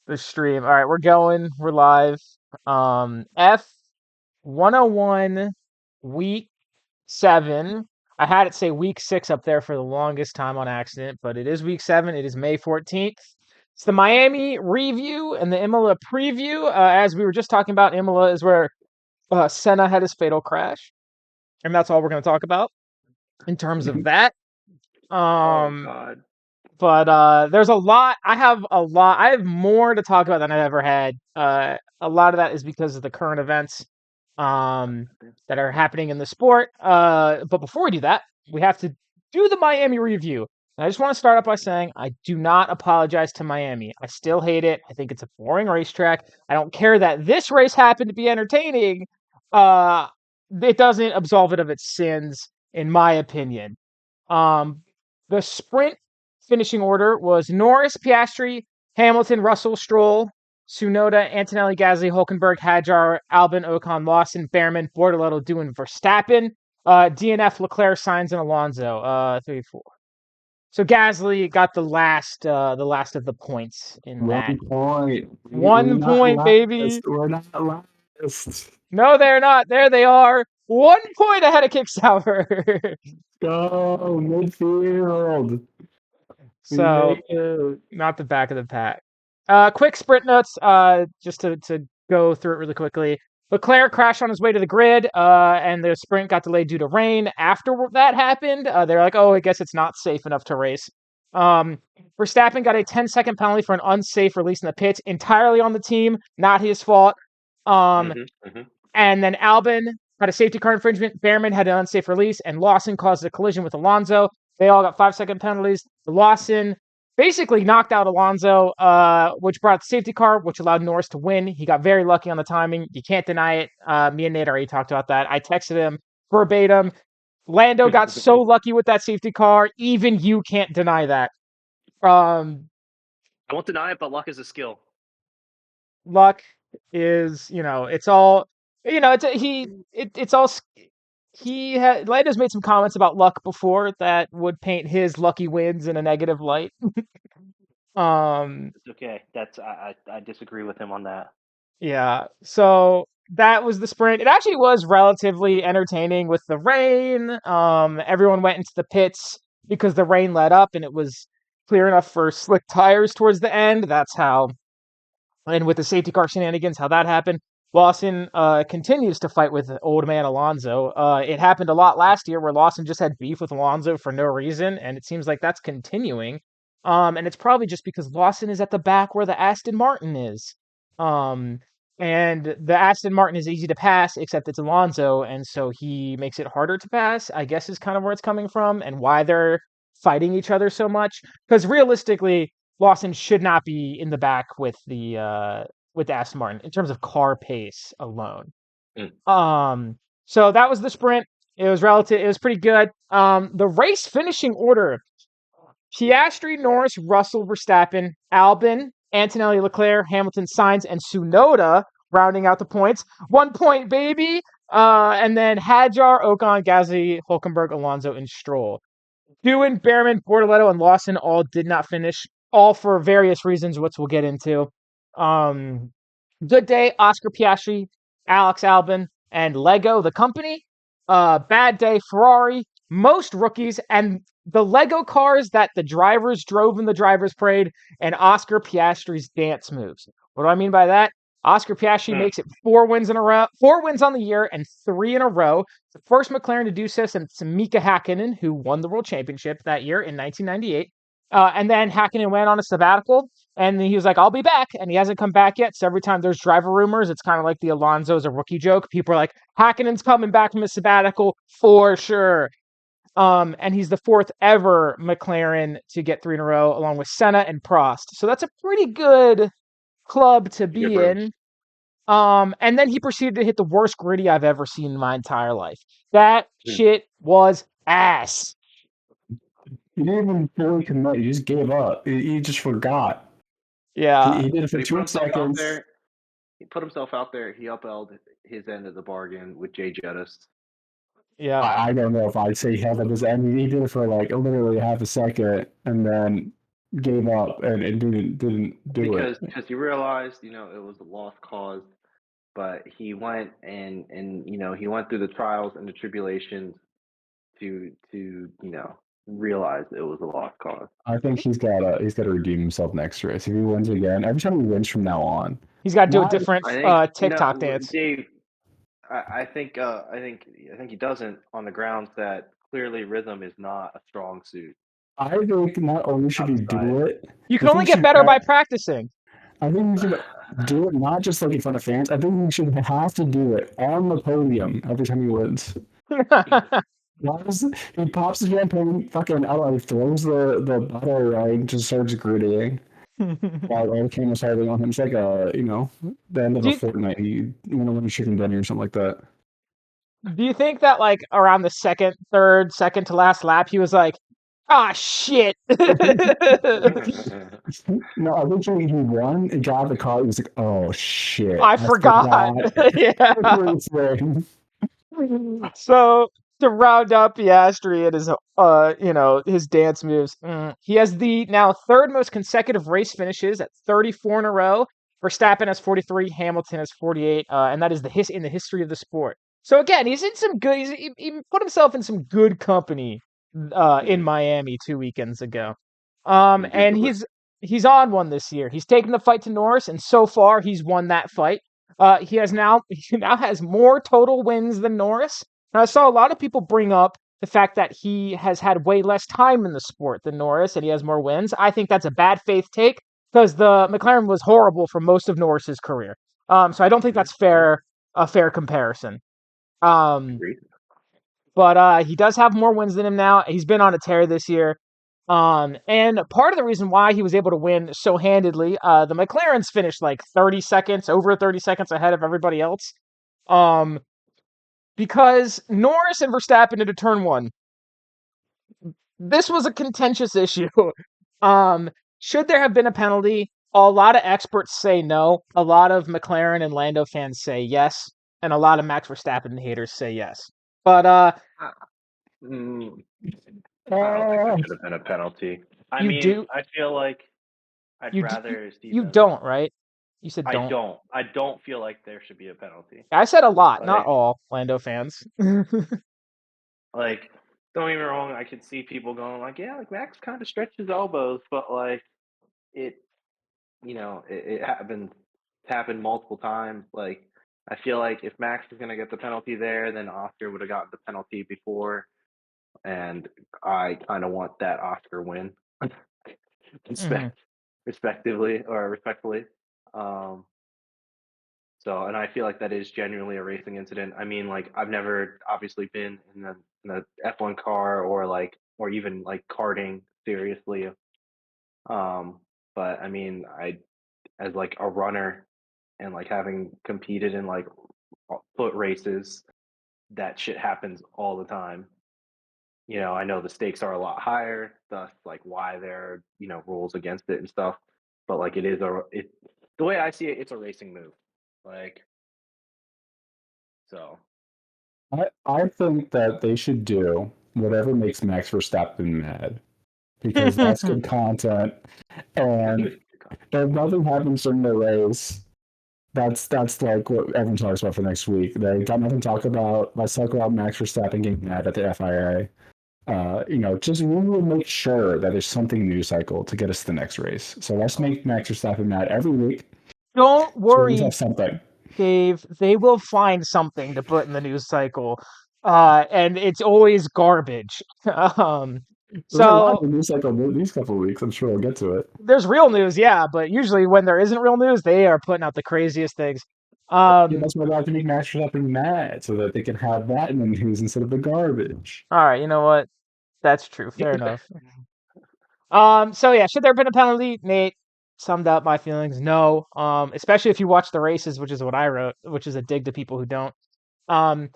the stream. All right, we're going. We're live. F101 week 7. I had it say week 6 up there for the longest time on accident, but it is week 7. It is May 14th. It's the Miami review and the Imola preview. As we were just talking about, Imola is where Senna had his fatal crash, and that's all we're going to talk about in terms of that. Oh Um, God. But there's a lot. I have a lot. I have more to talk about than I've ever had. A lot of that is because of the current events that are happening in the sport. But before we do that, we have to do the Miami review. And I just want to start off by saying I do not apologize to Miami. I still hate it. I think it's a boring racetrack. I don't care that this race happened to be entertaining. Uh, it doesn't absolve it of its sins, in my opinion. Um, the sprint finishing order was Norris, Piastri, Hamilton, Russell, Stroll, Tsunoda, Antonelli, Gasly, Hulkenberg, Hadjar, Albon, Ocon, Lawson, Behrman, Bortoletto, doing Verstappen, DNF, Leclerc, Sainz, and Alonso. 3, 4. So Gasly got the last of the points in that. 1 point. We're 1 not point, baby. last. We're not last. No, they're not. There they are. 1 point ahead of Kick Sauber. Go midfield. We So made it. not the back of the pack. Quick sprint notes, just to go through it really quickly. Leclerc crashed on his way to the grid, and the sprint got delayed due to rain. After that happened, they're like, oh, I guess it's not safe enough to race. Verstappen got a 10-second penalty for an unsafe release in the pits, entirely on the team, not his fault. And then Albon had a safety car infringement. Behrman had an unsafe release, and Lawson caused a collision with Alonso. They all got 5-second penalties. Lawson basically knocked out Alonso, which brought the safety car, which allowed Norris to win. He got very lucky on the timing. You can't deny it. Me and Nate already talked about that. I texted him verbatim. Lando got so lucky with that safety car. Even you can't deny that. I won't deny it, but luck is a skill. Luck is, it's all, it's all. Lando's made some comments about luck before that would paint his lucky wins in a negative light. It's okay. That's I disagree with him on that. Yeah. So that was the sprint. It actually was relatively entertaining with the rain. Everyone went into the pits because the rain let up and it was clear enough for slick tires towards the end. That's how, and with the safety car shenanigans, how that happened. Lawson continues to fight with old man Alonso. It happened a lot last year where Lawson just had beef with Alonso for no reason, and it seems like that's continuing. And it's probably just because Lawson is at the back where the Aston Martin is. And the Aston Martin is easy to pass, except it's Alonso, and so he makes it harder to pass, I guess is kind of where it's coming from, and why they're fighting each other so much. Because realistically, Lawson should not be in the back with the Aston Martin in terms of car pace alone. So that was the sprint. It was relative. It was pretty good. The race finishing order: Piastri, Norris, Russell, Verstappen, Albon, Antonelli, Leclerc, Hamilton, Sainz, and Tsunoda rounding out the points. 1 point, baby. And then Hadjar, Ocon, Gasly, Hulkenberg, Alonso, and Stroll. Ewan, Behrman, Bortoletto, and Lawson all did not finish, all for various reasons, which we'll get into. Good day, Oscar Piastri, Alex Albon, and Lego, the company. Bad day, Ferrari, most rookies, and the Lego cars that the drivers drove in the drivers' parade, and Oscar Piastri's dance moves. What do I mean by that? Oscar Piastri makes it 4 wins in a row, 4 wins on the year, and 3 in a row. The first McLaren to do so since Mika Hakkinen, who won the World Championship that year in 1998. And then Hakkinen went on a sabbatical, and he was like, I'll be back. And he hasn't come back yet. So every time there's driver rumors, it's kind of like the Alonso's a rookie joke. People are like, Hakkinen's coming back from his sabbatical for sure. And he's the 4th ever McLaren to get 3 in a row, along with Senna and Prost. So that's a pretty good club to be in. And then he proceeded to hit the worst gritty I've ever seen in my entire life. That shit was ass. He didn't even fully commit. He just gave up. He just forgot. Yeah. He did it for 2 seconds. He put himself out there. He upheld his end of the bargain with Jay Jettis. Yeah. I don't know if I'd say he held up his end. He did it for like literally half a second, and then gave up and didn't do it. Because he realized, it was a lost cause, but he went and he went through the trials and the tribulations to realize it was a lost cause. I think he's got to redeem himself next race. If he wins again, every time he wins from now on, He's got to do a not different I think TikTok dance. Dave. I think he doesn't on the grounds that clearly rhythm is not a strong suit I think not only should he outside. do it, You I can only think get should better by practicing. I think he should do it not just like in front of fans. I think he should have to do it on the podium every time he wins. He pops the champagne, fucking throws the butter right, just starts grittying while all the cameras hiding on him. It's like the end of do a you fortnight. You want to win a chicken dinner or something like that. do you think that like around the second to last lap, he was like, "Ah, shit." No, I think he won and got out of the car. He was like, "Oh shit, I I forgot. forgot." Yeah. So to round up Piastri and his his dance moves, he has the now third most consecutive race finishes at 34 in a row. Verstappen has 43, Hamilton has 48, and that is in the history of the sport. So again, he's in some good. He put himself in some good company in Miami 2 weekends ago. And Indubitably. he's on one this year. He's taken the fight to Norris, and so far he's won that fight. He now has more total wins than Norris. And I saw a lot of people bring up the fact that he has had way less time in the sport than Norris, and he has more wins. I think that's a bad faith take because the McLaren was horrible for most of Norris's career. So I don't think that's a fair comparison. Um, Agreed. but he does have more wins than him now. He's been on a tear this year. And part of the reason why he was able to win so handedly, the McLarens finished like 30 seconds, over 30 seconds ahead of everybody else. Um, because Norris and Verstappen into turn one. This was a contentious issue. um, should there have been a penalty? A lot of experts say no. A lot of McLaren and Lando fans say yes, and a lot of Max Verstappen haters say yes. But Mm, I don't think there Oh, should have been a penalty. I you mean, do I feel like I'd you d- rather see you them. don't, right? You said I don't. don't. I don't feel like there should be a penalty. I said a lot, not Like, all Lando fans. like, don't get me wrong. I could see people going like, yeah, like Max kind of stretched his elbows, but like it, it happened. It's happened multiple times. Like, I feel like if Max is gonna get the penalty there, then Oscar would have gotten the penalty before, and I kind of want that Oscar win, Mhm. respectfully. Um, and I feel like that is genuinely a racing incident. I mean, like I've never obviously been in the F1 car or even like karting seriously. Um, but I mean, I as like a runner and like having competed in like foot races, that shit happens all the time. I know the stakes are a lot higher, thus like why there are, rules against it and stuff. But like the way I see it, it's a racing move. Like so I think that they should do whatever makes Max Verstappen mad because that's good content. And if nothing happens during the race, that's like what everyone talks about for next week. They got nothing to talk about. Let's talk about Max Verstappen getting mad at the FIA. Just we will make sure that there's something new cycle to get us to the next race. So let's make Max Verstappen mad every week. Don't So we worry, have something. Dave. They will find something to put in the news cycle, and it's always garbage. um, There's a lot so of news cycle these couple of weeks. I'm sure we'll get to it. there's real news, yeah, but usually when there isn't real news, they are putting out the craziest things. Yeah, Um, that's why they like to make Max Verstappen mad so that they can have that in the news instead of the garbage. all right, you know what? That's true. Fair enough. So yeah, should there have been a penalty? Nate summed up my feelings. No. Especially if you watch the races, which is what I wrote, which is a dig to people who don't. Um,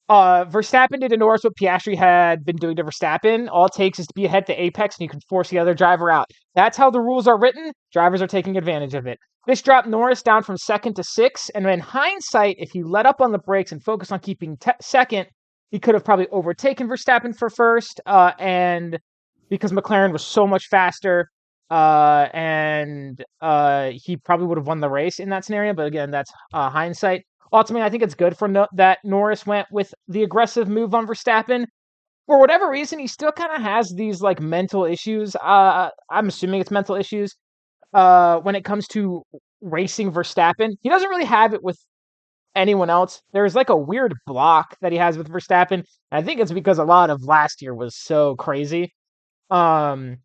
Verstappen did to Norris what Piastri had been doing to Verstappen. All it takes is to be ahead to apex, and you can force the other driver out. That's how the rules are written. Drivers are taking advantage of it. This dropped Norris down from second to sixth, and in hindsight, if he let up on the brakes and focused on keeping second, he could have probably overtaken Verstappen for first. And because McLaren was so much faster, and he probably would have won the race in that scenario. But again, that's hindsight. Ultimately, I think it's good for that Norris went with the aggressive move on Verstappen. For whatever reason, he still kind of has these like mental issues. I'm assuming it's mental issues. When it comes to racing Verstappen, he doesn't really have it with anyone else. There's like a weird block that he has with Verstappen. I think it's because a lot of last year was so crazy. Um,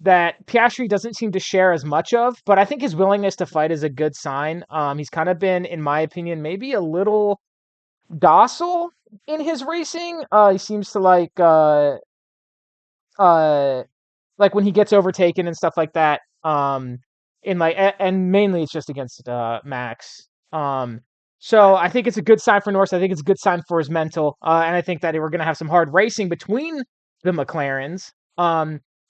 that Piastri doesn't seem to share as much of, but I think his willingness to fight is a good sign. He's kind of been, in my opinion, maybe a little docile in his racing. He seems to uh like when he gets overtaken and stuff like that. In like and mainly it's just against Max. So I think it's a good sign for Norris. I think it's a good sign for his mental. And I think that we're going to have some hard racing between the McLarens.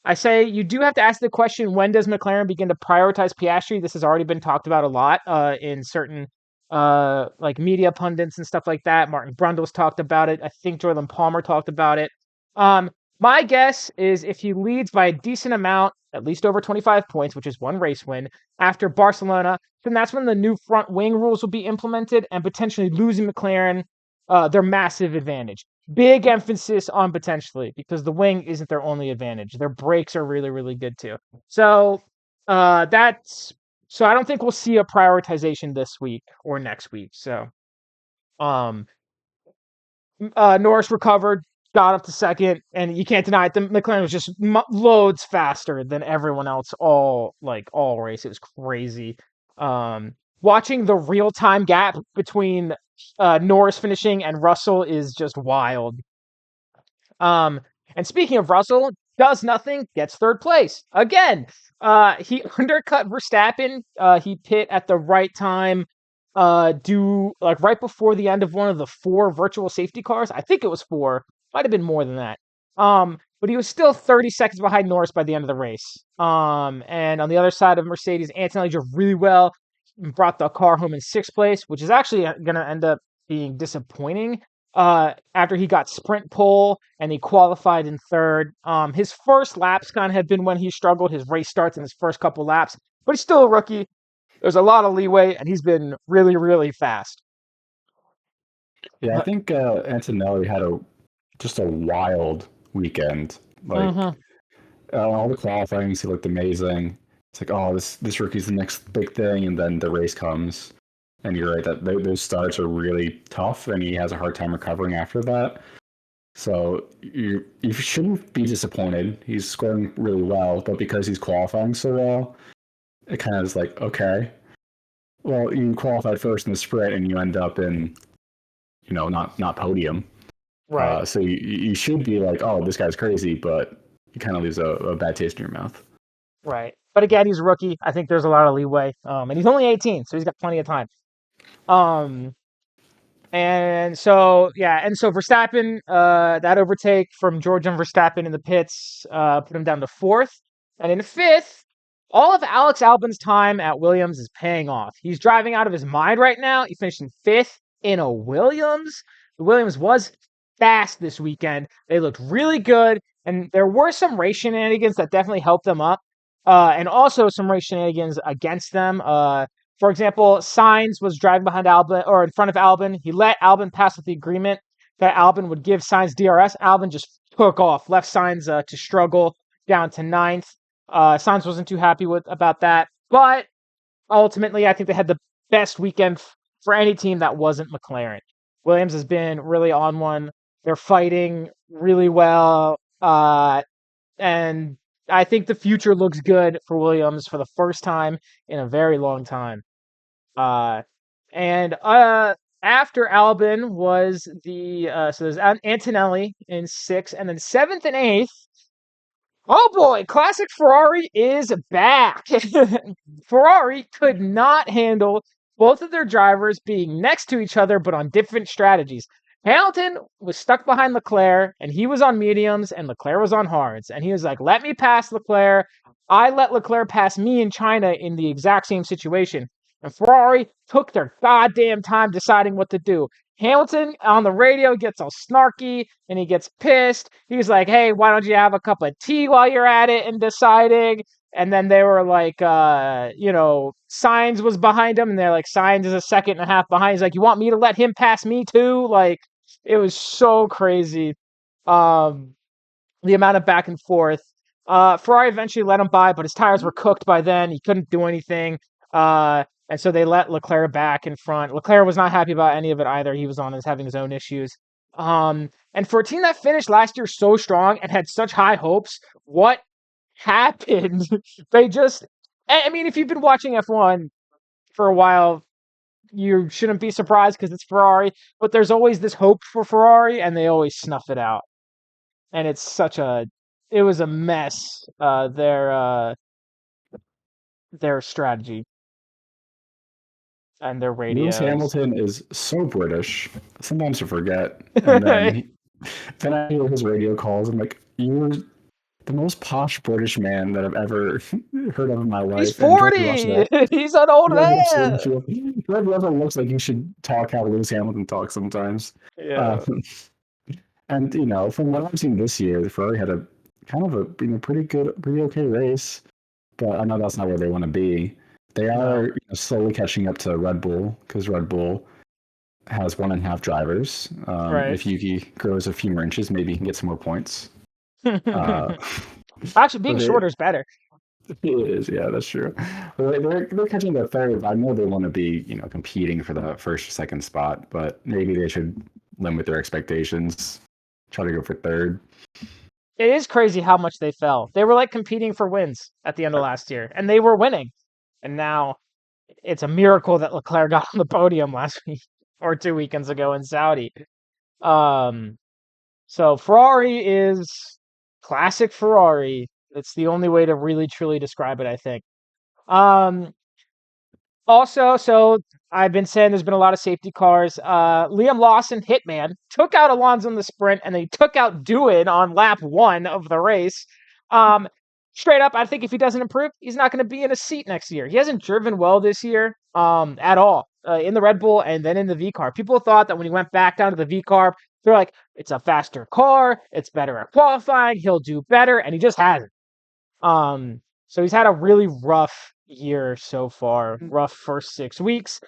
I say you do have to ask the question: when does McLaren begin to prioritize Piastri? This has already been talked about a lot in certain like media pundits and stuff like that. Martin Brundle's talked about it. I think Jordan Palmer talked about it. Um, my guess is if he leads by a decent amount, at least over 25 points, which is one race win, after Barcelona, then that's when the new front wing rules will be implemented and potentially losing McLaren their massive advantage. Big emphasis on potentially because the wing isn't their only advantage. Their brakes are really, really good too. So that's so I don't think we'll see a prioritization this week or next week. So um Norris recovered, got up to second, and you can't deny it. The McLaren was just loads faster than everyone else all race. It was crazy. Watching the real time gap between Norris finishing and Russell is just wild. Um, and speaking of Russell, does nothing, gets third place again. He undercut Verstappen. He pit at the right time. Do like right before the end of one of the 4 virtual safety cars. I think it was 4. Might have been more than that. But he was still 30 seconds behind Norris by the end of the race. And on the other side of Mercedes, Antonelli drove really well, brought the car home in 6th place, which is actually going to end up being disappointing after he got sprint pole and he qualified in 3rd. His first laps kind of have been when he struggled. His race starts in his first couple laps, but he's still a rookie. There's a lot of leeway, and he's been really, really fast. Yeah, I think Antonelli had just a wild weekend. Like all the qualifying, he looked amazing. It's like, oh, this rookie's the next big thing, and then the race comes, and you're right that those starts are really tough, and he has a hard time recovering after that. So you shouldn't be disappointed. He's scoring really well, but because he's qualifying so well, it kind of is like, okay, well, you qualified first in the sprint, and you end up in, not podium. Right. So you should be like, oh, this guy's crazy, but it kind of leaves a bad taste in your mouth. Right. But again, he's a rookie. I think there's a lot of leeway. And he's only 18, so he's got plenty of time. And so Verstappen, that overtake from George and Verstappen in the pits, put him down to 4th. And in 5th, all of Alex Albon's time at Williams is paying off. He's driving out of his mind right now. He finished in 5th in a Williams. The Williams was fast this weekend. They looked really good, and there were some race shenanigans that definitely helped them up, and also some race shenanigans against them. For example, Sainz was driving behind Albon or in front of Albon. He let Albon pass with the agreement that Albon would give Sainz DRS. Albon just took off, left Sainz to struggle down to 9th. Sainz wasn't too happy about that, but ultimately, I think they had the best weekend for any team that wasn't McLaren. Williams has been really on one. They're fighting really well, and I think the future looks good for Williams for the first time in a very long time. And after Albon was so there's Antonelli in 6th, and then 7th and 8th. Oh boy, classic Ferrari is back. Ferrari could not handle both of their drivers being next to each other, but on different strategies. Hamilton was stuck behind Leclerc, and he was on mediums, and Leclerc was on hards. And he was like, let me pass Leclerc. I let Leclerc pass me in China in the exact same situation. And Ferrari took their goddamn time deciding what to do. Hamilton on the radio gets all snarky and he gets pissed. He's like, hey, why don't you have a cup of tea while you're at it and deciding? And then they were like, Sainz was behind him, and they're like, Sainz is a second and a half behind. He's like, you want me to let him pass me too? Like, it was so crazy. Um, the amount of back and forth. Ferrari eventually let him by, but his tires were cooked by then. He couldn't do anything. And so they let Leclerc back in front. Leclerc was not happy about any of it either. He was having his own issues. And for a team that finished last year so strong and had such high hopes, what happened? They just, I mean, if you've been watching F1 for a while, you shouldn't be surprised because it's Ferrari, but there's always this hope for Ferrari and they always snuff it out. And it was a mess, their strategy and their Lewis radios. Hamilton is so British. Sometimes I forget. And then I hear his radio calls. I'm like, you're the most posh British man that I've ever heard of in my He's life. And George 40. Russell, He's an old man. George Russell looks like he should talk how Lewis Hamilton talks sometimes. Yeah. And from what I've seen this year, the Ferrari had a kind of a pretty okay race. But I know that's not where they want to be. They are slowly catching up to Red Bull because Red Bull has 1.5 drivers. Right. If Yuki grows a few more inches, maybe he can get some more points. Actually, being shorter is better. It is, yeah, that's true. They're catching the third. I know they want to be competing for the first or second spot, but maybe they should limit their expectations. Try to go for third. It is crazy how much they fell. They were like competing for wins at the end of last year, and they were winning. And now it's a miracle that Leclerc got on the podium last week or 2 weekends ago in Saudi. So Ferrari is classic Ferrari. It's the only way to really truly describe it, I think. Also, so I've been saying there's been a lot of safety cars. Liam Lawson, Hitman, took out Alonso in the sprint, and they took out Doohan on lap 1 of the race. Straight up, I think if he doesn't improve, he's not going to be in a seat next year. He hasn't driven well this year at all in the Red Bull and then in the V car. People thought that when he went back down to the V car, they're like, it's a faster car, it's better at qualifying, he'll do better, and he just hasn't. So he's had a really rough year so far, rough first 6 weeks.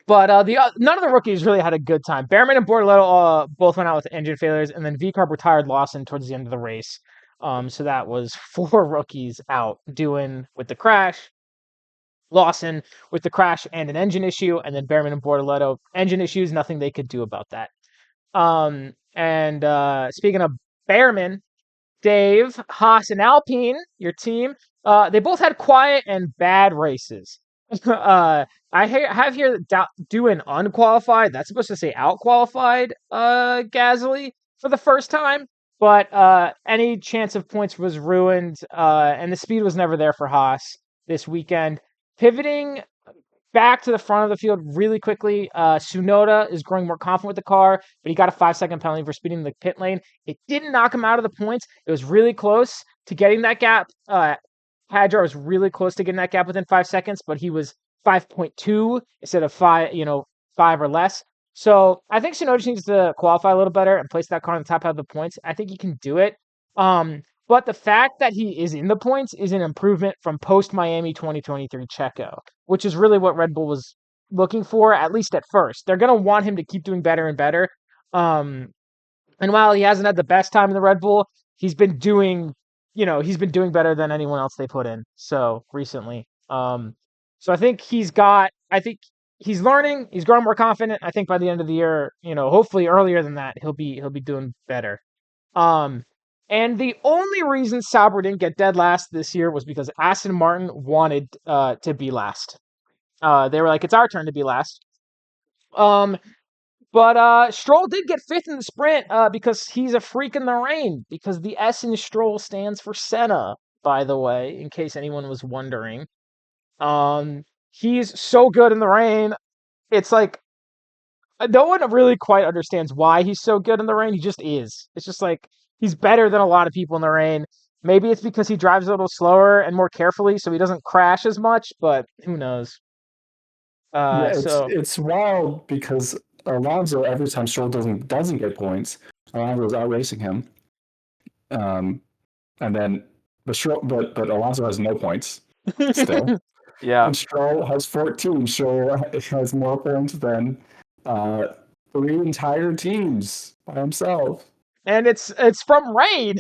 But none of the rookies really had a good time. Behrman and Bortoletto both went out with engine failures, and then V-Carb retired Lawson towards the end of the race. So that was 4 rookies out, Doohan with the crash, Lawson with the crash and an engine issue, and then Behrman and Bortoletto, engine issues, nothing they could do about that. Speaking of Behrman, Dave, Haas, and Alpine, your team, they both had quiet and bad races. I have here Doohan unqualified. That's supposed to say outqualified Gasly for the first time, but any chance of points was ruined, and the speed was never there for Haas this weekend. Pivoting back to the front of the field really quickly, Tsunoda is growing more confident with the car, but he got a 5-second penalty for speeding the pit lane. It didn't knock him out of the points. It was really close to getting that gap. Hadjar was really close to getting that gap within 5 seconds, but he was 5.2 instead of 5 or less. So I think Tsunoda just needs to qualify a little better and place that car on the top half of the points. I think he can do it. But the fact that he is in the points is an improvement from post-Miami 2023 Checo, which is really what Red Bull was looking for, at least at first. They're going to want him to keep doing better and better. And while he hasn't had the best time in the Red Bull, he's been doing better than anyone else they put in recently. So I think he's learning, he's growing more confident. I think by the end of the year, hopefully earlier than that, he'll be doing better. And the only reason Sauber didn't get dead last this year was because Aston Martin wanted to be last. They were like, it's our turn to be last. But Stroll did get 5th in the sprint because he's a freak in the rain, because the S in Stroll stands for Senna, by the way, in case anyone was wondering. He's so good in the rain. It's like, no one really quite understands why he's so good in the rain. He just is. It's just like, he's better than a lot of people in the rain. Maybe it's because he drives a little slower and more carefully, so he doesn't crash as much, but who knows? It's wild because Alonso, every time Stroll doesn't get points, Alonso's outracing him. And then But Alonso has no points still. Yeah. And Stroll has 14. Stroll has more points than uh, 3 entire teams by himself. And it's from rain.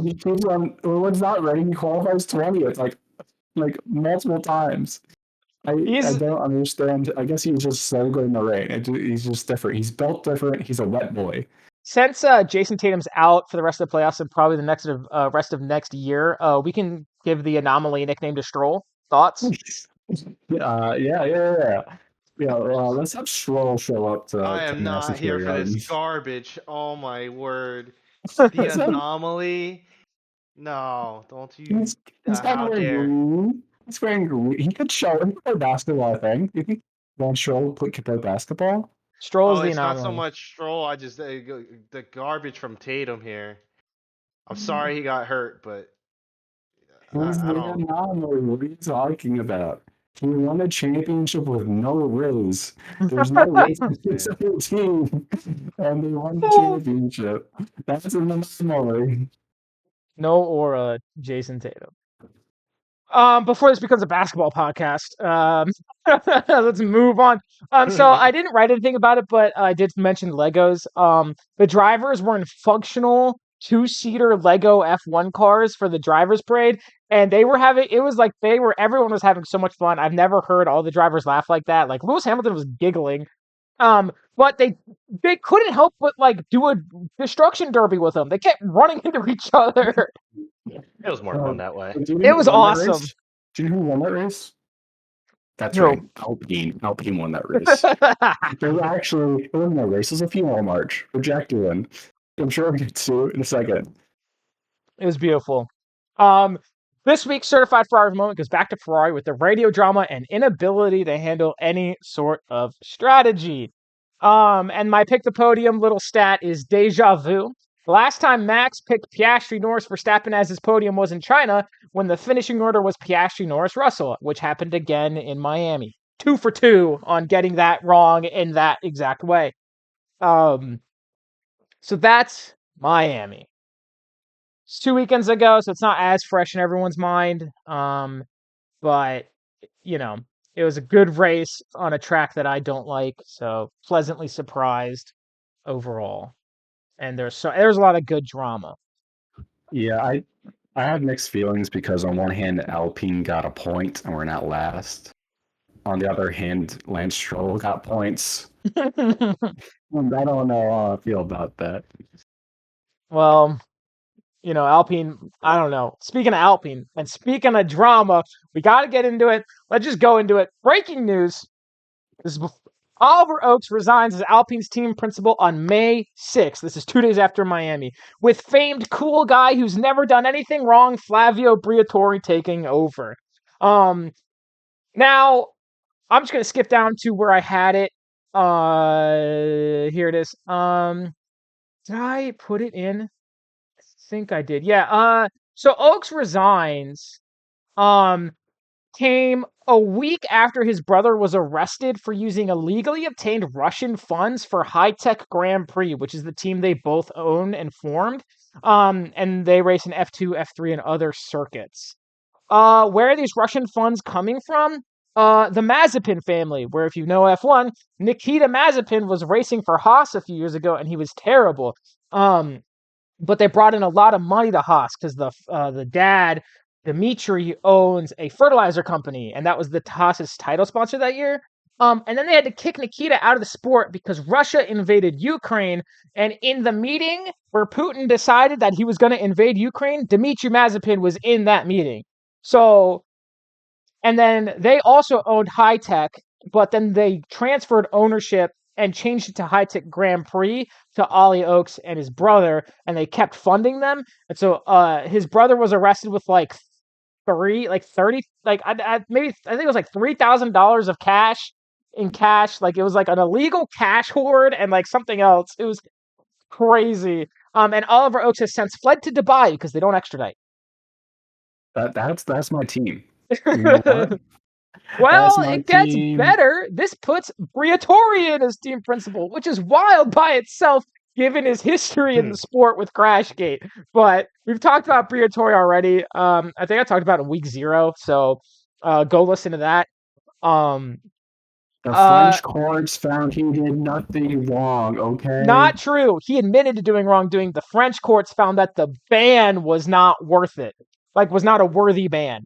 He keeps on. When it's not raining, he qualifies 20th, like multiple times. I He's don't understand. I guess he's just so good in the rain. He's just different. He's built different. He's a wet boy. Since Jason Tatum's out for the rest of the playoffs and probably the rest of next year, we can give the anomaly a nickname to Stroll. Thoughts? Yeah. Let's have Stroll show up I to am Madison not here Square for this Garden. garbage. Oh my word. The Let's have, anomaly. No, don't you. he's kind of How wearing dare. green. He's wearing green. He could play basketball, I think. Do you think Von Stroll could play basketball? Stroll is Oh, the it's not so anomaly. much Stroll. I just the garbage from Tatum here. I'm sorry he got hurt, but Who's I the don't. anomaly? What are you talking about? He won a championship with no race. There's no race in his Yeah. other team, and they won the championship. That's an anomaly. No aura, Jason Tatum. Before this becomes a basketball podcast, let's move on. So I didn't write anything about it, but I did mention Legos. The drivers were in functional two-seater Lego F1 cars for the drivers' parade, and they were having. It was like everyone was having so much fun. I've never heard all the drivers laugh like that. Like Lewis Hamilton was giggling. But they couldn't help but like do a destruction derby with them. They kept running into each other. It was more fun that way. Do you know It who was won that awesome. race? Do you know who won that race? That's Who? right, Alpine. Alpine won that race. There were actually it wasn't a race; it was a funeral march for Jack Doohan. I'm sure we'll get to it in a second. It was beautiful. This week's certified Ferrari moment goes back to Ferrari with the radio drama and inability to handle any sort of strategy. And my pick the podium little stat is deja vu. Last time Max picked Piastri, Norris, Verstappen as his podium was in China when the finishing order was Piastri, Norris, Russell, which happened again in Miami. 2 for 2 on getting that wrong in that exact way. So that's Miami. It's 2 weekends ago, so it's not as fresh in everyone's mind. But it was a good race on a track that I don't like, so pleasantly surprised overall. And there's a lot of good drama. Yeah, I had mixed feelings because on one hand, Alpine got a point and we're not last. On the other hand, Lance Stroll got points. I don't know how I feel about that. Well, Alpine, I don't know. Speaking of Alpine and speaking of drama, we got to get into it. Let's just go into it. Breaking news. This is Oliver Oakes resigns as Alpine's team principal on May 6th. This is 2 days after Miami. With famed cool guy who's never done anything wrong, Flavio Briatore, taking over. Now, I'm just going to skip down to where I had it. Here it is. Did I put it in? I think I did. Yeah. So Oakes resigns. Came a week after his brother was arrested for using illegally obtained Russian funds for High Tech Grand Prix, which is the team they both own and formed. And they race in F2, F3, and other circuits. Where are these Russian funds coming from? The Mazepin family, where if you know F1, Nikita Mazepin was racing for Haas a few years ago, and he was terrible. But they brought in a lot of money to Haas because the dad, Dmitry, owns a fertilizer company, and that was the Haas's title sponsor that year. And then they had to kick Nikita out of the sport because Russia invaded Ukraine. And in the meeting where Putin decided that he was going to invade Ukraine, Dmitry Mazepin was in that meeting. So, and then they also owned High Tech, but then they transferred ownership and changed it to High Tech Grand Prix to Ollie Oakes and his brother, and they kept funding them. And so his brother was arrested with like 30, like I think it was like $3,000 of cash in cash. Like it was like an illegal cash hoard and like something else. It was crazy. And Oliver Oakes has since fled to Dubai because they don't extradite. That's my team. You know what? Well, That's my it gets team. better. This puts Briatore in as team principal, which is wild by itself. given his history in Hmm. the sport with Crashgate. But we've talked about Briatore already. I think I talked about it in week 0, so go listen to that. The Uh, French courts found he did nothing wrong, okay? Not true. He admitted to doing wrongdoing. The French courts found that the ban was not worth it, like was not a worthy ban,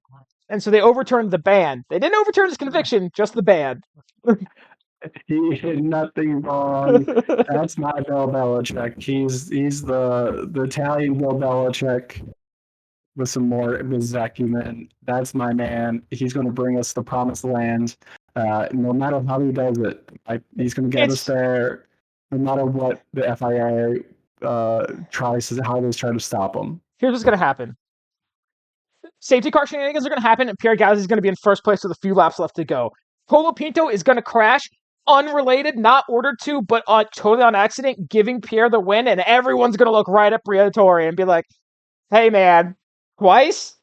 and so they overturned the ban. They didn't overturn his conviction, just the ban. He did nothing wrong. That's my Bill Belichick. He's the Italian Bill Belichick with some more of his acumen. That's my man. He's going to bring us the promised land. No matter how he does it, he's going to get us It's there. No matter what the FIA tries to, how they try to stop him. Here's what's gonna happen. Safety car shenanigans are going to happen, and Pierre Gasly is going to be in first place with a few laps left to go. Colapinto is going to crash, unrelated, not ordered to, but totally on accident, giving Pierre the win, and everyone's going to look right at Briatore and be like, hey, man, twice?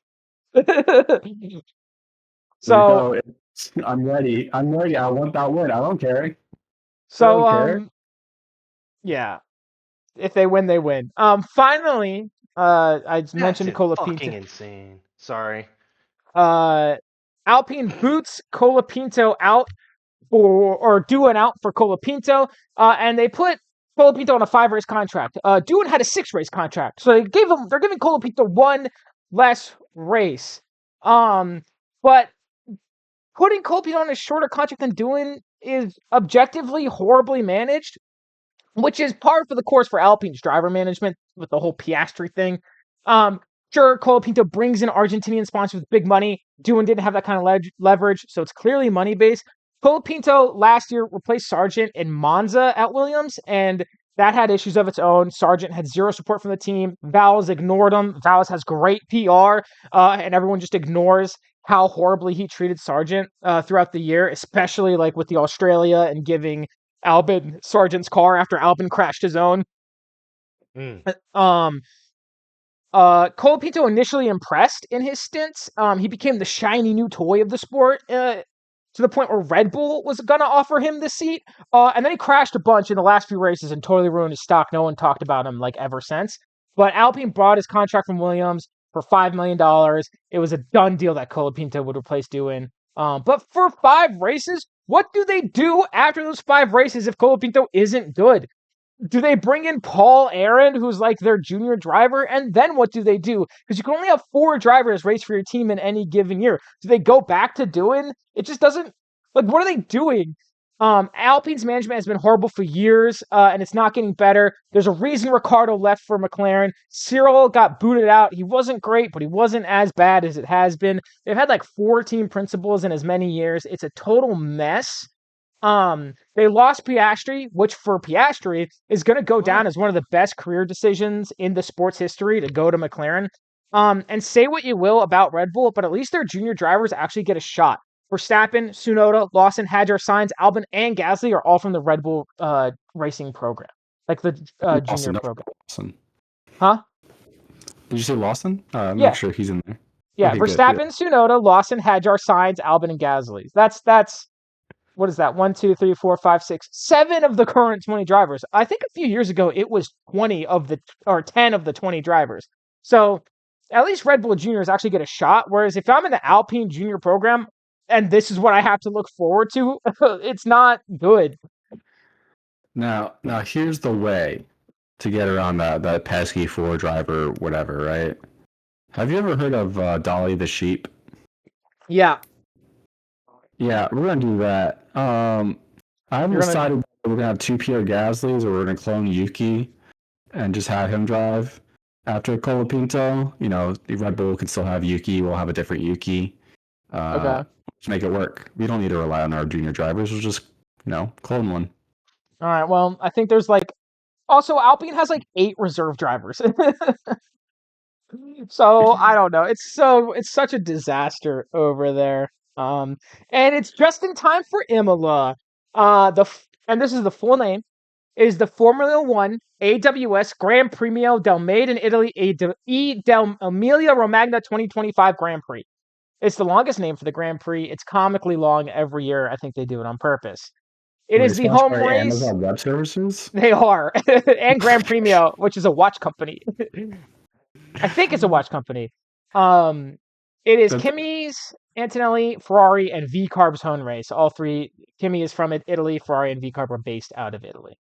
So, Rico, I'm ready. I'm ready. I want that win. I don't care. I so, don't care. yeah, if they win, they win. Finally, I That's mentioned fucking Colapinto. insane. Sorry. Alpine boots Colapinto out or Doohan out for Colapinto, and they put Colapinto on a 5-race contract. Doohan had a 6-race contract, so they're giving Colapinto one less race. But putting Colapinto on a shorter contract than Doohan is objectively horribly managed, which is par for the course for Alpine's driver management with the whole Piastri thing. Sure, Colapinto brings in Argentinian sponsors with big money. Doohan didn't have that kind of leverage, so it's clearly money based. Colapinto last year replaced Sargent in Monza at Williams, and that had issues of its own. Sargent had zero support from the team. Vowles ignored him. Vowles has great PR, and everyone just ignores how horribly he treated Sargent throughout the year, especially like with the Australia and giving Albin Sargent's car after Albin crashed his own. Mm. Colapinto initially impressed in his stints. He became the shiny new toy of the sport to the point where Red Bull was going to offer him the seat. And then he crashed a bunch in the last few races and totally ruined his stock. No one talked about him like ever since. But Alpine bought his contract from Williams for $5 million. It was a done deal that Colapinto would replace Doohan. But for 5 races, what do they do after those 5 races if Colapinto isn't good? Do they bring in Paul Aaron, who's like their junior driver? And then what do they do? Because you can only have 4 drivers race for your team in any given year. Do they go back to doing? It just doesn't. Like, what are they doing? Alpine's management has been horrible for years, and it's not getting better. There's a reason Ricciardo left for McLaren. Cyril got booted out. He wasn't great, but he wasn't as bad as it has been. They've had like 4 team principals in as many years. It's a total mess. They lost Piastri, which for Piastri is going to go down as one of the best career decisions in the sports history to go to McLaren. And say what you will about Red Bull, but at least their junior drivers actually get a shot. Verstappen, Tsunoda, Lawson, Hadjar, Sainz, Albon, and Gasly are all from the Red Bull racing program, like the junior program. Lawson. Huh? Did you say Lawson? I'm Yeah. not sure he's in there. Yeah, Okay, Verstappen, Tsunoda, Lawson, Hadjar, Sainz, Albon, and Gasly. That's what is that? 1, 2, 3, 4, 5, 6, 7 of the current 20 drivers. I think a few years ago it was 10 of the 20 drivers. So at least Red Bull juniors actually get a shot. Whereas if I'm in the Alpine junior program and this is what I have to look forward to, it's not good. Now here's the way to get around that pesky 4 driver whatever, right? Have you ever heard of Dolly the sheep? Yeah. Yeah, we're gonna do that. I haven't decided whether we're gonna have 2 Pierre Gasly's or we're gonna clone Yuki and just have him drive after Colapinto. You know, the Red Bull can still have Yuki. We'll have a different Yuki. Okay. Let's make it work. We don't need to rely on our junior drivers. We'll just, clone one. All right. Well, I think there's also Alpine has 8 reserve drivers. So I don't know. It's such a disaster over there. And it's just in time for Imola. And this is the full name, is the Formula One AWS Gran Premio del Made in Italy del Emilia Romagna 2025 Grand Prix. It's the longest name for the Grand Prix. It's comically long every year. I think they do it on purpose. It Are they is the sponsored home by race. Amazon Web Services? They are. And Gran Premio, which is a watch company. I think it's a watch company. Um, it is That's Kimi's, Antonelli, Ferrari, and V Carb's home race. All three. Kimi is from Italy. Ferrari and V Carb are based out of Italy.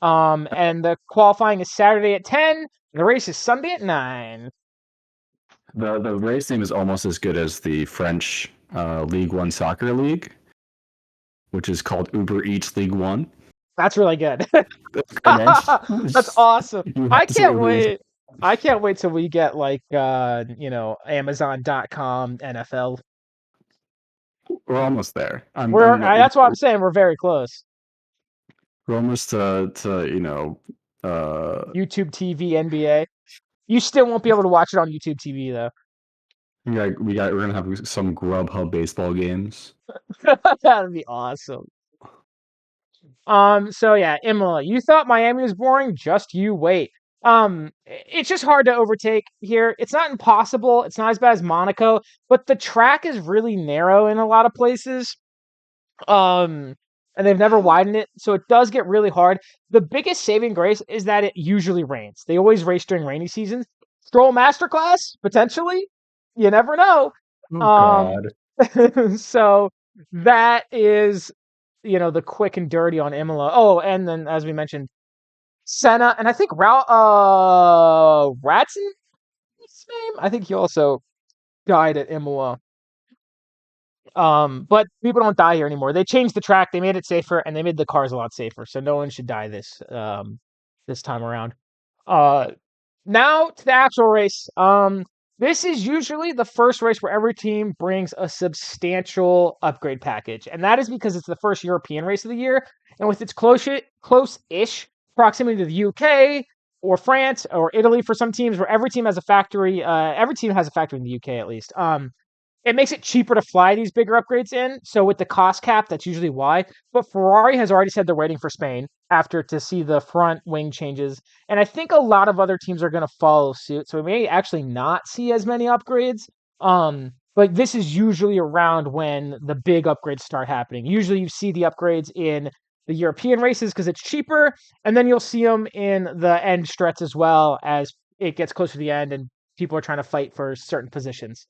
And the qualifying is Saturday at 10. The race is Sunday at 9. the race name is almost as good as the French League One soccer league, which is called Uber Eats League One. That's really good. That's That's awesome. you I have to say can't Uber Eats. wait. I can't wait till we get like Amazon.com NFL. We're almost there. I'm That's what I'm saying. We're very close. we're almost to YouTube TV NBA. You still won't be able to watch it on YouTube TV though. we're gonna have some Grubhub baseball games. That'd be awesome. So yeah, Imola. You thought Miami was boring? Just you wait. It's just hard to overtake here. It's not impossible. It's not as bad as Monaco, but the track is really narrow in a lot of places. And they've never widened it, so it does get really hard. The biggest saving grace is that it usually rains. They always race during rainy seasons. Stroll Masterclass, potentially. You never know. Oh Um, God. so that is, the quick and dirty on Imola. Oh, and then as we mentioned, Senna, and I think Ratson, his name. I think he also died at Imola. But people don't die here anymore. They changed the track, they made it safer, and they made the cars a lot safer. So no one should die this time around. Now to the actual race. This is usually the first race where every team brings a substantial upgrade package, and that is because it's the first European race of the year, and with its close-ish proximity to the UK or France or Italy for some teams, where every team has a factory. Every team has a factory in the UK at least. It makes it cheaper to fly these bigger upgrades in. So with the cost cap, that's usually why. But Ferrari has already said they're waiting for Spain to see the front wing changes. And I think a lot of other teams are going to follow suit. So we may actually not see as many upgrades. But this is usually around when the big upgrades start happening. Usually you see the upgrades in the European races because it's cheaper. And then you'll see them in the end stretch as well as it gets closer to the end and people are trying to fight for certain positions.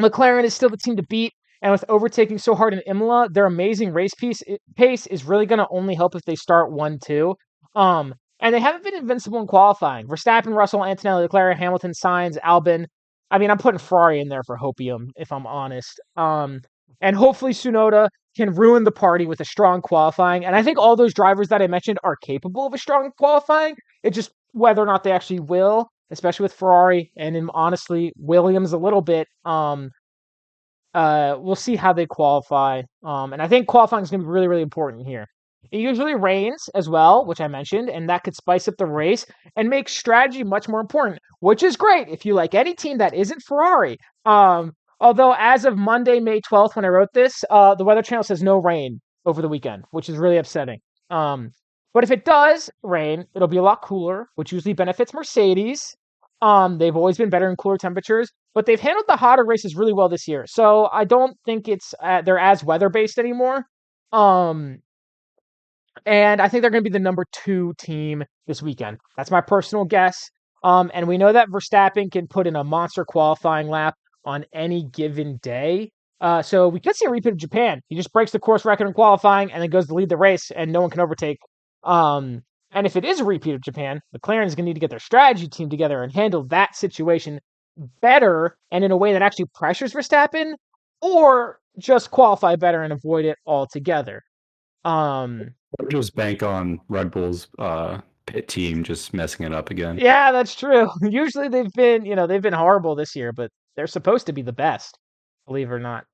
McLaren is still the team to beat, and with overtaking so hard in Imola, their amazing pace is really going to only help if they start 1-2. And they haven't been invincible in qualifying. Verstappen, Russell, Antonelli, Leclerc, Hamilton, Sainz, Albon. I mean, I'm putting Ferrari in there for hopium, if I'm honest. And hopefully Tsunoda can ruin the party with a strong qualifying. And I think all those drivers that I mentioned are capable of a strong qualifying. It's just whether or not they actually will, especially with Ferrari and honestly Williams a little bit. We'll see how they qualify. And I think qualifying is going to be really, really important here. It usually rains as well, which I mentioned, and that could spice up the race and make strategy much more important, which is great if you like any team that isn't Ferrari. Although as of Monday, May 12th, when I wrote this, the Weather Channel says no rain over the weekend, which is really upsetting. But if it does rain, it'll be a lot cooler, which usually benefits Mercedes. They've always been better in cooler temperatures, but they've handled the hotter races really well this year. So I don't think they're as weather based anymore. And I think they're going to be the number 2 team this weekend. That's my personal guess. And we know that Verstappen can put in a monster qualifying lap on any given day. So we could see a repeat of Japan. He just breaks the course record in qualifying and then goes to lead the race, and no one can overtake. And if it is a repeat of Japan, McLaren is going to need to get their strategy team together and handle that situation better and in a way that actually pressures Verstappen, or just qualify better and avoid it altogether. Or just bank on Red Bull's pit team just messing it up again. Yeah, that's true. Usually they've been horrible this year, but they're supposed to be the best, believe it or not.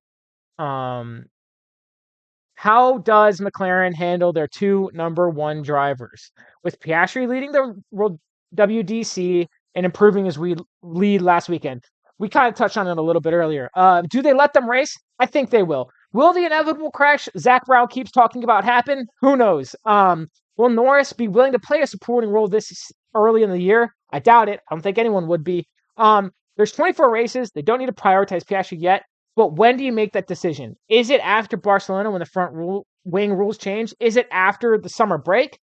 How does McLaren handle their 2 number 1 drivers? With Piastri leading the World WDC and improving his lead last weekend. We kind of touched on it a little bit earlier. Do they let them race? I think they will. Will the inevitable crash Zach Brown keeps talking about happen? Who knows? Will Norris be willing to play a supporting role this early in the year? I doubt it. I don't think anyone would be. There's 24 races. They don't need to prioritize Piastri yet. But when do you make that decision? Is it after Barcelona when the wing rules change? Is it after the summer break?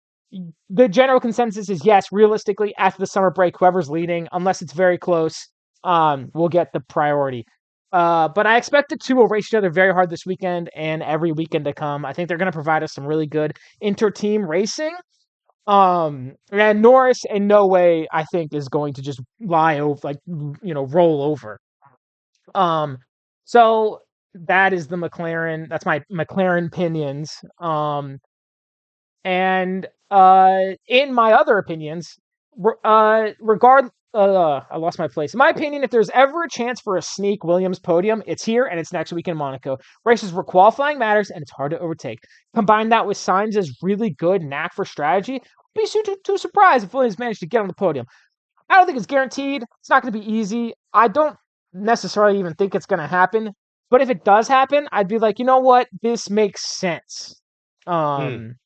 The general consensus is yes, realistically, after the summer break, whoever's leading, unless it's very close, will get the priority. But I expect the two will race each other very hard this weekend and every weekend to come. I think they're going to provide us some really good inter-team racing. And Norris in no way, I think, is going to just lie over, roll over. So that is the McLaren. That's my McLaren opinions. And in my other opinions, I lost my place. In my opinion, if there's ever a chance for a sneak Williams podium, it's here and it's next week in Monaco. Races where qualifying matters and it's hard to overtake. Combine that with Sainz's really good knack for strategy, be too surprised if Williams managed to get on the podium. I don't think it's guaranteed. It's not going to be easy. I don't necessarily even think it's going to happen. But if it does happen, I'd be like, you know what? This makes sense. It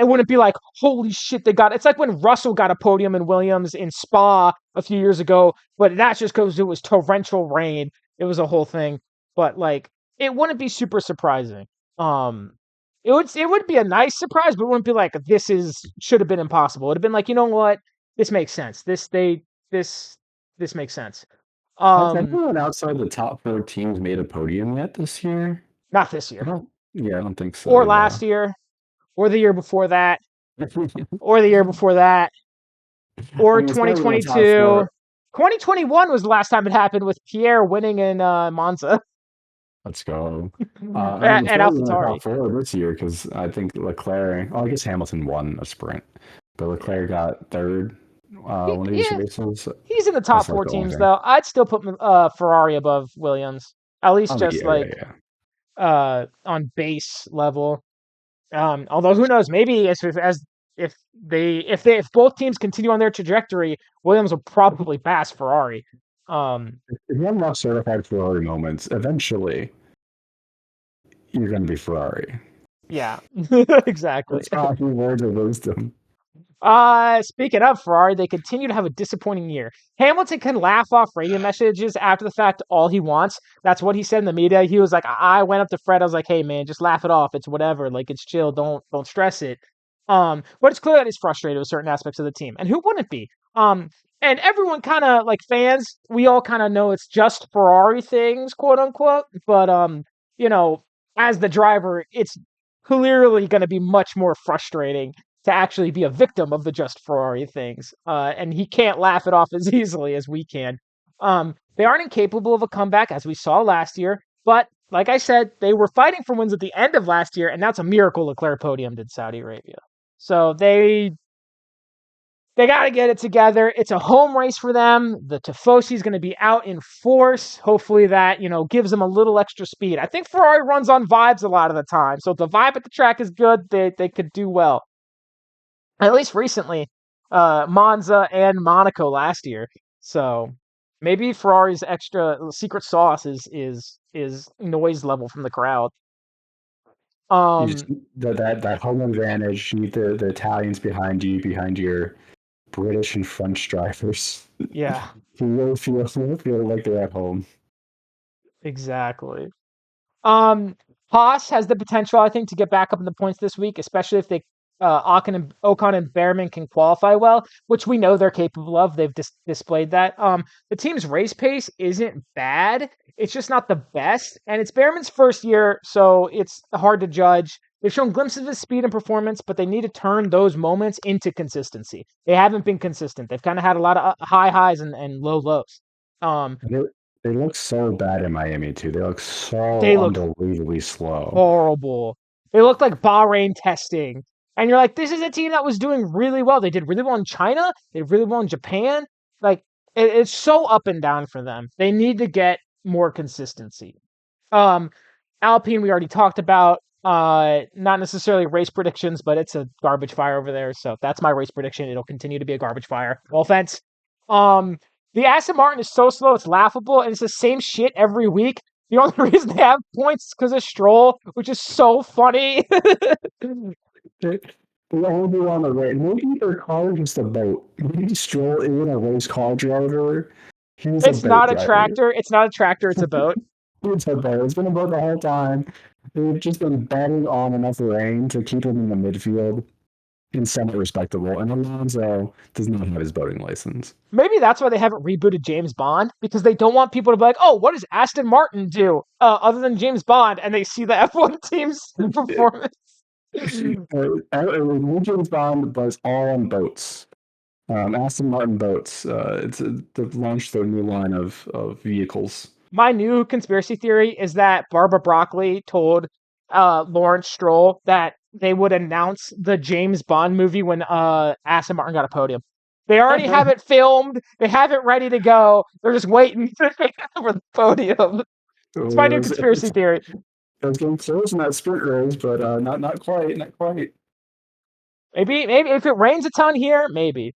wouldn't be like, holy shit, they got it. It's like when Russell got a podium in Williams in Spa a few years ago, but that's just because it was torrential rain. It was a whole thing. But like, it wouldn't be super surprising. It would be a nice surprise, but it wouldn't be like should have been impossible. It'd have been like, you know what? This makes sense. This makes sense. Has anyone outside the top 4 teams made a podium yet this year? Not this year. I don't think so. Or last year. Or the year before that. Or the year before that. Or 2022. 2021 was the last time it happened with Pierre winning in Monza. Let's go. And AlphaTauri. Top 4 this year because I think Leclerc. I guess Hamilton won a sprint, but Leclerc got third. One of these races. He's in the top 4 teams though. I'd still put Ferrari above Williams, at least on base level. Although who knows? Maybe if both teams continue on their trajectory, Williams will probably pass Ferrari. If you have enough certified Ferrari moments, eventually you're going to be Ferrari. Yeah, exactly. That's probably words of wisdom. Speaking of Ferrari, they continue to have a disappointing year. Hamilton can laugh off radio messages after the fact all he wants. That's what he said in the media. He was like, I went up to Fred. I was like, hey man, just laugh it off. It's whatever. Like it's chill. Don't stress it. But it's clear that he's frustrated with certain aspects of the team. And who wouldn't be? And everyone kind of like fans, we all kind of know it's just Ferrari things, quote unquote. But as the driver, it's clearly going to be much more frustrating to actually be a victim of the just Ferrari things. And he can't laugh it off as easily as we can. They aren't incapable of a comeback, as we saw last year. But like I said, they were fighting for wins at the end of last year, and that's a miracle Leclerc podiumed in Saudi Arabia. So they got to get it together. It's a home race for them. The Tifosi is going to be out in force. Hopefully that, gives them a little extra speed. I think Ferrari runs on vibes a lot of the time. So if the vibe at the track is good, they could do well. At least recently, Monza and Monaco last year. So maybe Ferrari's extra secret sauce is noise level from the crowd. That home advantage. You need the Italians behind you, behind your British and French drivers. Yeah, You really feel like they're at home. Exactly. Haas has the potential, I think, to get back up in the points this week, especially if Ocon and Behrman can qualify well, which we know they're capable of. They've displayed that. The team's race pace isn't bad. It's just not the best, and it's Behrman's first year, so it's hard to judge. They've shown glimpses of his speed and performance, but they need to turn those moments into consistency. They haven't been consistent. They've kind of had a lot of high highs and low lows. They look so bad in Miami too. They look unbelievably slow. Horrible. They look like Bahrain testing. And you're like, this is a team that was doing really well. They did really well in China. They did really well in Japan. Like, it's so up and down for them. They need to get more consistency. Alpine, we already talked about. Not necessarily race predictions, but it's a garbage fire over there. So that's my race prediction. It'll continue to be a garbage fire. No offense. The Aston Martin is so slow, it's laughable, and it's the same shit every week. The only reason they have points is because of Stroll, which is so funny. They all do on the race. Maybe their car is just a boat. Maybe Stroll isn't a race car driver. He's a It's boat not a driver. tractor. It's not a tractor. It's a boat. It's a boat. It's been a boat the whole time. They've just been betting on enough rain to keep him in the midfield and somewhat respectable. And Alonso does not have his boating license. Maybe that's why they haven't rebooted James Bond, because they don't want people to be like, "Oh, what does Aston Martin do other than James Bond?" And they see the F1 team's performance. New James Bond was all on boats. Aston Martin boats. They've launched their new line of vehicles. My new conspiracy theory is that Barbara Broccoli told Lawrence Stroll that they would announce the James Bond movie when Aston Martin got a podium. They already have it filmed. They have it ready to go. They're just waiting for the podium. It's my new conspiracy theory. It was getting close in that sprint race, but not quite. Maybe if it rains a ton here, maybe.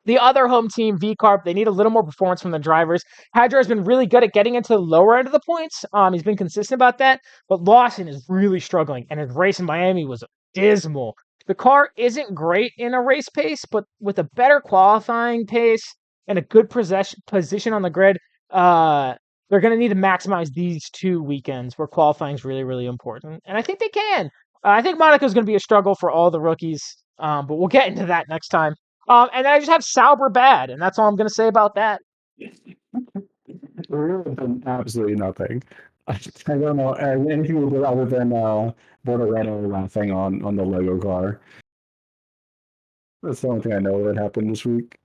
The other home team, V-Carb, they need a little more performance from the drivers. Hadjar has been really good at getting into the lower end of the points. He's been consistent about that, but Lawson is really struggling, and his race in Miami was dismal. The car isn't great in a race pace, but with a better qualifying pace and a good position on the grid, they're going to need to maximize these 2 weekends where qualifying is really, really important. And I think they can. I think Monaco is going to be a struggle for all the rookies, but we'll get into that next time. And then I just have Sauber bad, and that's all I'm going to say about that. Really done absolutely nothing. I don't know anything we did other than Bortoretto laughing on the Lego car. That's the only thing I know that happened this week.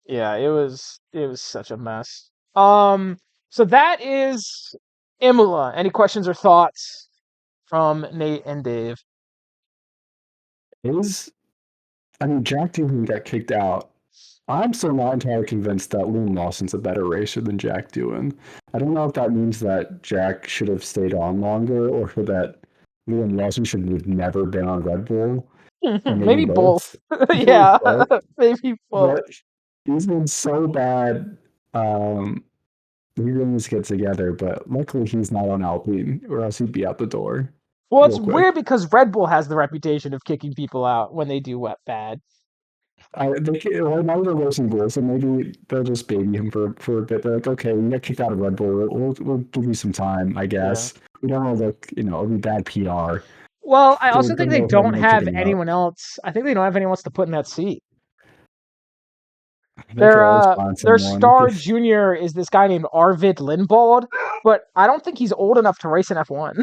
Yeah, it was such a mess. So that is Imola. Any questions or thoughts from Nate and Dave? Jack Doohan got kicked out. I'm still not entirely convinced that Liam Lawson's a better racer than Jack Doohan. I don't know if that means that Jack should have stayed on longer or that Liam Lawson should have never been on Red Bull. Or maybe both. Yeah, maybe both. But he's been so bad. He really needs to get together, but luckily he's not on Alpine, or else he'd be out the door. Well, it's weird because Red Bull has the reputation of kicking people out when they do bad. Now they're losing Bulls, so maybe they'll just baby him for a bit. They're like, okay, we got kicked out of Red Bull. We'll give you some time, I guess. Yeah. We don't want to look, it'll be bad PR. Well, I also think they don't have anyone else. I think they don't have anyone else to put in that seat. Their star junior is this guy named Arvid Lindbald, but I don't think he's old enough to race in F1.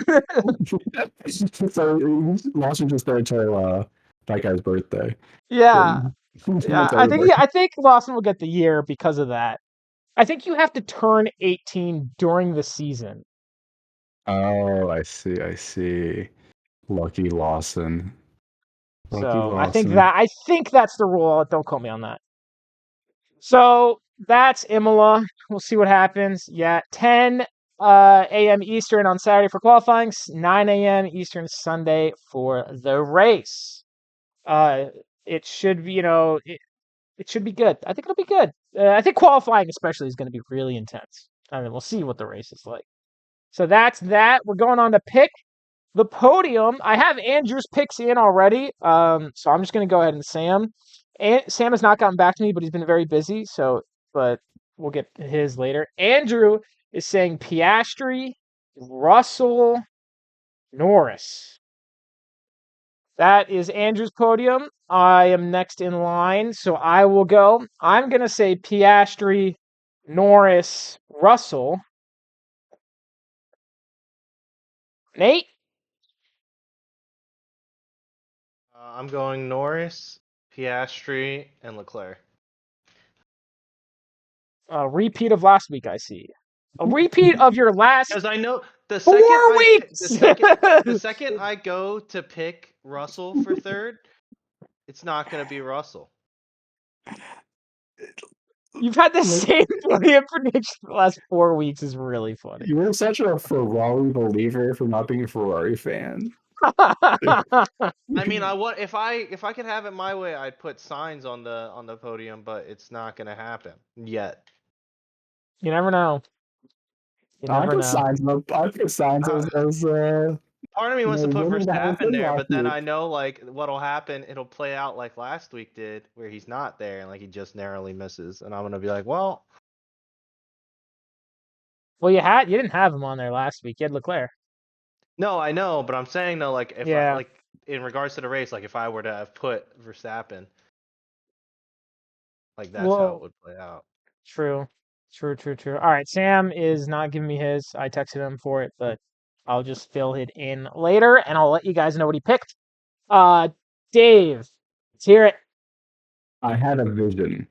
So Lawson just there until that guy's birthday. Yeah. I think Lawson will get the year because of that. I think you have to turn 18 during the season. Oh, I see. Lucky Lawson. I think that's the rule. Don't quote me on that. So that's Imola. We'll see what happens. Yeah, 10 a.m. Eastern on Saturday for qualifying, 9 a.m. Eastern Sunday for the race. It should be, it should be good. I think it'll be good. I think qualifying especially is going to be really intense. And then we'll see what the race is like. So that's that. We're going on to pick the podium. I have Andrew's picks in already. So I'm just going to go ahead and say them. And Sam has not gotten back to me, but he's been very busy. But we'll get his later. Andrew is saying Piastri, Russell, Norris. That is Andrew's podium. I am next in line, so I will go. I'm going to say Piastri, Norris, Russell. Nate? I'm going Norris, Piastri, and Leclerc. A repeat of last week, I see. A repeat of your last because I know the 4 weeks. The second I go to pick Russell for third, it's not going to be Russell. You've had the same podium prediction for the last 4 weeks. Is really funny. You're such a Ferrari believer for not being a Ferrari fan. I mean, if I could have it my way, I'd put signs on the podium, but it's not going to happen yet. You never know. I put signs as part Part of me wants to put winning the whole Verstappen thing there, last but then week. I know like what'll happen. It'll play out like last week did, where he's not there and like he just narrowly misses, and I'm gonna be like, well, Well, you didn't have him on there last week. You had Leclerc. no, I know, but I'm saying though, like if I Yeah. like in regards to the race, like if I were to have put Verstappen, like that's how it would play out. True. All right, Sam is not giving me his. I texted him for it, but I'll just fill it in later, and I'll let you guys know what he picked. Dave, let's hear it. I had a vision.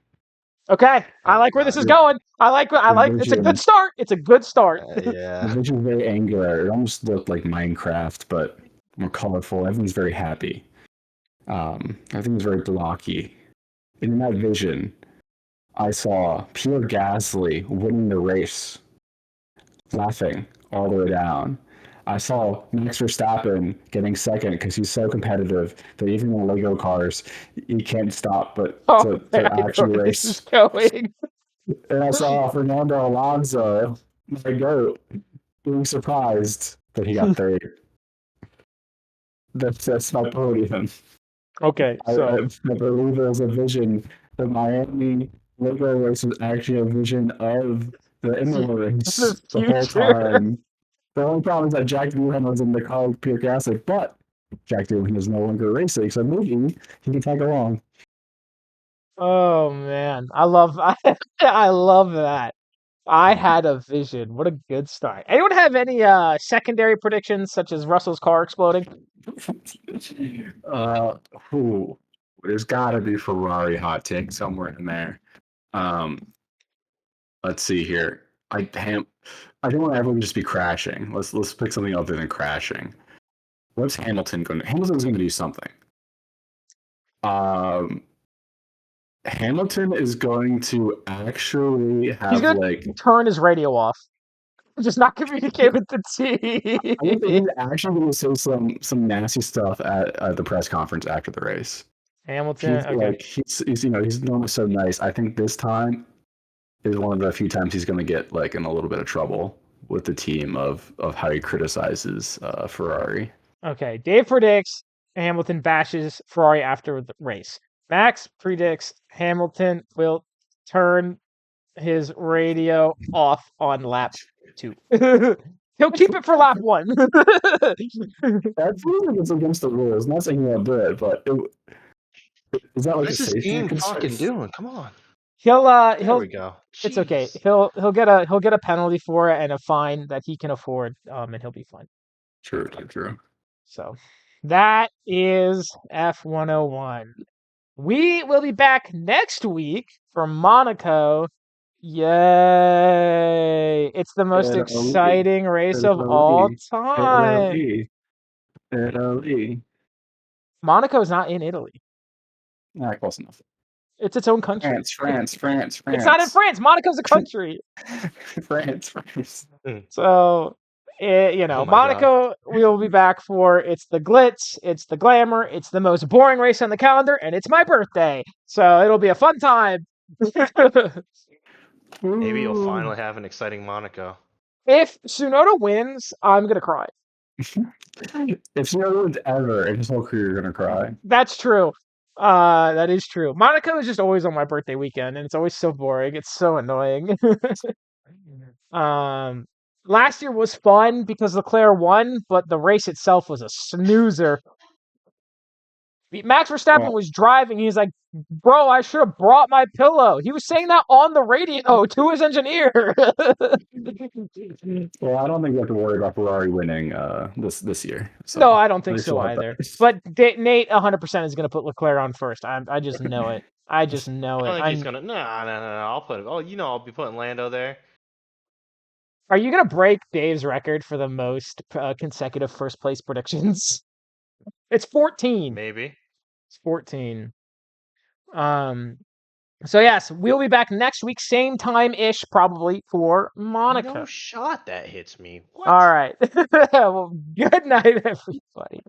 Okay, I Oh, like where this God. is going. I like. It's a vision. good start. It's a good start. The Yeah. vision was very angular. It almost looked like Minecraft, but more colorful. Everyone's very happy. Everything's very blocky. In that vision, I saw Pierre Gasly winning the race, laughing all the way down. I saw Max Verstappen getting second because he's so competitive that even in Lego cars, he can't stop but Oh, to I know actually where this is race. going. And I saw Fernando Alonso, my goat, being surprised that he got third. That's my podium. Okay, I so believe it was a vision. The Miami Lego race was actually a vision of the Imola race the the whole future. time. The only problem is that Jack Doohan was in the car with Pierre Gasly, but Jack Doohan is no longer racing, so maybe he can tag along. Oh man, I love I love that. I had a vision. What a good start. Anyone have any secondary predictions such as Russell's car exploding? uh, who? There's got to be Ferrari hot take somewhere in there. Let's see here. I don't want everyone to just be crashing. Let's pick something other than crashing. What's Hamilton going to? Hamilton's going to do something. Um, Hamilton is going to actually He's have gonna like. turn his radio off. Just not communicate with the I think team. he's actually going to say some nasty stuff at the press conference after the race. Hamilton, He's okay. like he's he's normally so nice. I think this time is one of the few times he's going to get like in a little bit of trouble with the team of how he criticizes Ferrari. Okay, Dave predicts Hamilton bashes Ferrari after the race. Max predicts Hamilton will turn his radio off on lap 2. He'll keep it for lap 1. That feels like it's against the rules. I'm not saying he won't do it, but is that like What's a this safety game concern? fucking doing? Come on. He'll There we go. it's okay. Jeez. He'll get a penalty for it and a fine that he can afford, and he'll be fine. True. So that is F101. We will be back next week for Monaco. Yay! It's the most exciting race of all time. Italy. Monaco is not in Italy. Nah, close enough. It's its own country. France. It's not in France. Monaco's a country. France. So, Oh my Monaco, we will be back for. It's the glitz, it's the glamour, it's the most boring race on the calendar, and it's my birthday. So it'll be a fun time. Maybe you'll finally have an exciting Monaco. If Tsunoda wins, I'm gonna cry. If Tsunoda wins ever in his whole career, you're gonna cry. That's true. That is true. Monaco is just always on my birthday weekend, and it's always so boring. It's so annoying. Last year was fun because Leclerc won, but the race itself was a snoozer. Max Verstappen was driving. He's like, "Bro, I should have brought my pillow." He was saying that on the radio to his engineer. Well, I don't think you have to worry about Ferrari winning this year. So No, I don't think they so still have either. that. But Nate 100% is going to put Leclerc on first. I just know it. I just know I don't it. think he's gonna. No. I'll put it. Oh, I'll be putting Lando there. Are you going to break Dave's record for the most consecutive first place predictions? It's 14. Maybe. It's 14. So yes, we'll be back next week, same time-ish, probably, for Monaco. No shot that hits me. What? All right. Well, good night, everybody.